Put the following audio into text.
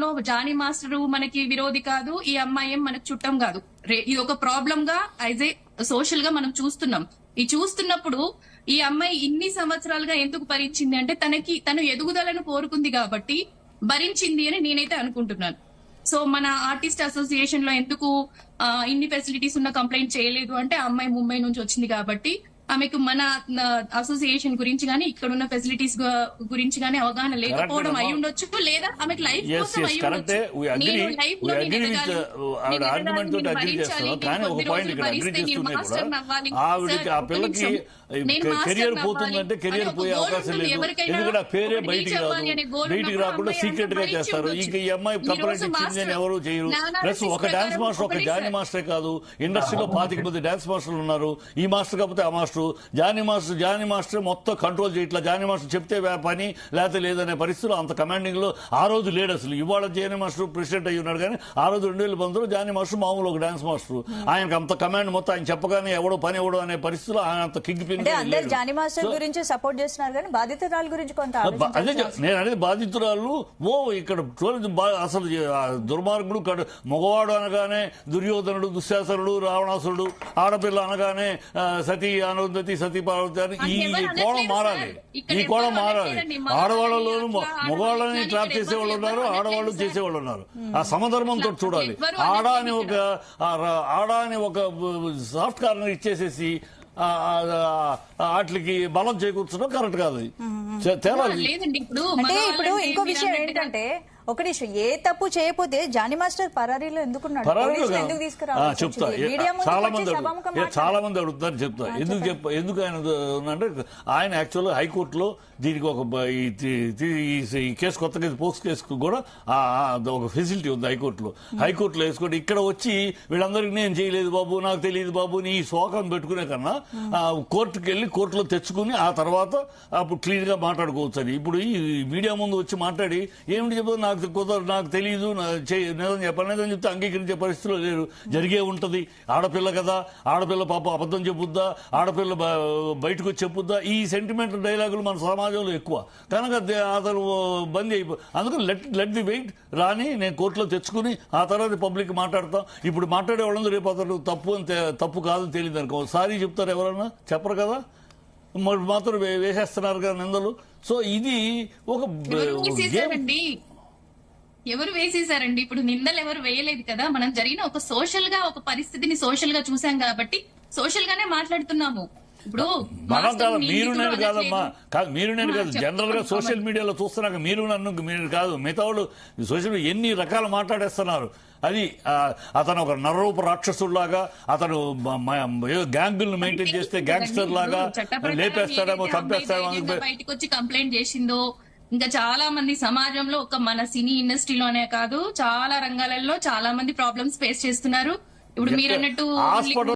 లో Johnny master మనకి విరోధి కాదు, ఈ అమ్మాయి ఏం మనకు చుట్టం కాదు. ఇది ఒక ప్రాబ్లం గా యాజ్ ఏ సోషల్ గా మనం చూస్తున్నాం. ఈ చూస్తున్నప్పుడు ఈ అమ్మాయి ఇన్ని సంవత్సరాలుగా ఎందుకు భరించింది అంటే తను ఎదుగుదలను కోరుకుంది కాబట్టి భరించింది అని నేనైతే అనుకుంటున్నాను. సో మన ఆర్టిస్ట్ అసోసియేషన్ లో ఎందుకు ఇన్ని ఫెసిలిటీస్ ఉన్న కంప్లైంట్ చేయలేదు అంటే ఆ అమ్మాయి ముంబై నుంచి వచ్చింది కాబట్టి ఆమెకు మన అసోసియేషన్ గురించి గానీ ఇక్కడున్న ఫెసిలిటీస్ గురించి గానీ అవగాహన లేకపోవడం అయి ఉండొచ్చు, లేదా ఆమెకు లైఫ్ కోసం అయి ఉండొచ్చు. నేను లైఫ్ లో కెరియర్ పోతుందంటే కెరియర్ పోయే అవకాశం లేదు. ఎందుకంటే ఆ పేరే బయటికి రాకుండా సీక్రెట్ గా చేస్తారు. ఇంకా ఈ అమ్మాయి కంప్లైంట్ ఇచ్చింది అని ఎవరు చేయరు. ప్లస్ ఒక డాన్స్ మాస్టర్, ఒక జానీ మాస్టరే కాదు, ఇండస్ట్రీలో 25 మంది డాన్స్ మాస్టర్లు ఉన్నారు. ఈ మాస్టర్ కాకపోతే ఆ మాస్టర్, జానీ మాస్టర్ మొత్తం కంట్రోల్ చేయట్లా. జానీ మాస్టర్ చెప్తే పని లేకపోతే లేదనే పరిస్థితులు అంత కమాండింగ్ లో ఆ రోజు లేడు అసలు. ఇవాళ జానీ మాస్టర్ ప్రెసిడెంట్ అయ్యి ఉన్నాడు, కానీ ఆ రోజు 2019లో జానీ మాస్టర్ మామూలు ఒక డాన్స్ మాస్టర్. ఆయనకు అంత కమాండ్ మొత్తం ఆయన చెప్పగానే ఎవడో పని ఎవడో అనే పరిస్థితులు ఆయన అంత కింగ్ పిన్. జానీ మాస్టర్ గురించి సపోర్ట్ చేస్తున్నారు కానీ బాధితురాలు గురించి కొంత అదే నేను అనేది. బాధితురాలు ఇక్కడ అసలు దుర్మార్గుడు మగవాడు అనగానే దుర్యోధనుడు, దుశ్శాసనుడు, రావణాసురుడు, ఆడపిల్ల అనగానే సతీ అనుందతి, సతీ పార్వతి అని ఈ కోణం మారాలి. ఈ కోణం మారాలి. ఆడవాళ్ళలోనూ మగవాళ్ళని ట్రాప్ చేసేవాళ్ళు ఉన్నారు, ఆడవాళ్ళు చేసేవాళ్ళు ఉన్నారు. ఆ సమధర్మంతో చూడాలి. ఆడ అని ఒక సాఫ్ట్ కార్నర్ ఇచ్చేసేసి వాటికి బలం చేకూర్చడం కరెక్ట్ కాదు. అంటే ఇప్పుడు ఇంకో విషయం ఏంటంటే, ఒక నిమిషం, ఏ తప్పు చేయకపోతే జానీ మాస్టర్ పరారీలో ఎందుకున్నాడు? చెప్తా. చాలా మంది అడుగుతారు, చెప్తా. ఎందుకు ఆయన అంటే ఆయన యాక్చువల్గా హైకోర్టులో దీనికి ఒక ఈ కేసు కొత్తగా పోక్స్ కేసుకు కూడా ఒక ఫెసిలిటీ ఉంది హైకోర్టులో. హైకోర్టులో వేసుకోండి. ఇక్కడ వచ్చి వీళ్ళందరికీ నేను చేయలేదు బాబు, నాకు తెలియదు బాబు నీ శోకం పెట్టుకునే కన్నా కోర్టుకు వెళ్ళి కోర్టులో తెచ్చుకుని ఆ తర్వాత అప్పుడు క్లీన్ గా మాట్లాడుకోవచ్చు అని. ఇప్పుడు ఈ మీడియా ముందు వచ్చి మాట్లాడి ఏమిటి చెప్పదు, నాకు తెలియదు, నిజం చెప్పలేదని చెప్తే అంగీకరించే పరిస్థితిలో లేరు. జరిగే ఉంటది. ఆడపిల్ల కదా, ఆడపిల్ల పాప అబద్ధం చెప్పుద్దా, ఆడపిల్ల బయటకు వచ్చి చెప్పుద్దా, ఈ సెంటిమెంటల్ డైలాగులు మన సమాజంలో ఎక్కువ కనుక అతను బందీ అందుకని లెట్ ది వెయిట్ రాని నేను కోర్టులో తెచ్చుకుని ఆ తర్వాత పబ్లిక్ మాట్లాడతాం. ఇప్పుడు మాట్లాడే వాళ్ళందరూ రేపు అతను తప్పు కాదని తెలియదు అనుకో, సారీ చెప్తారు, ఎవరన్నా చెప్పరు కదా, మాత్రం వేసేస్తున్నారు కదా నిందలు. సో ఇది ఒక ఎవరు వేసేసారండి? ఇప్పుడు నిందలు ఎవరు వేయలేదు కదా. మనం జరిగిన ఒక సోషల్ గా ఒక పరిస్థితిని సోషల్ గా చూసాం కాబట్టి సోషల్ గానే మాట్లాడుతున్నాము. ఇప్పుడు మనం కాదు, మీరు నేను కాదమ్మా, మీరు నేను కాదు, జనరల్ గా సోషల్ మీడియాలో చూస్తున్నాక మీరు కాదు, మిగతా వాళ్ళు సోషల్ మీడియా ఎన్ని రకాలు మాట్లాడేస్తున్నారు. అది అతను ఒక నరరూప రాక్షసుడిలాగా, అతను గ్యాంగులను మెయింటైన్ చేస్తే గ్యాంగ్స్టర్ లాగా లేపేస్తాడేమో, చంపేస్తాడేమో, బయటకు వచ్చి కంప్లైంట్ చేసిందో. ఇంకా చాలా మంది సమాజంలో ఒక మన సినీ ఇండస్ట్రీలోనే కాదు చాలా రంగాలలో చాలా మంది ప్రాబ్లమ్స్ ఫేస్ చేస్తున్నారు. ఇప్పుడు మీరు అన్నట్టు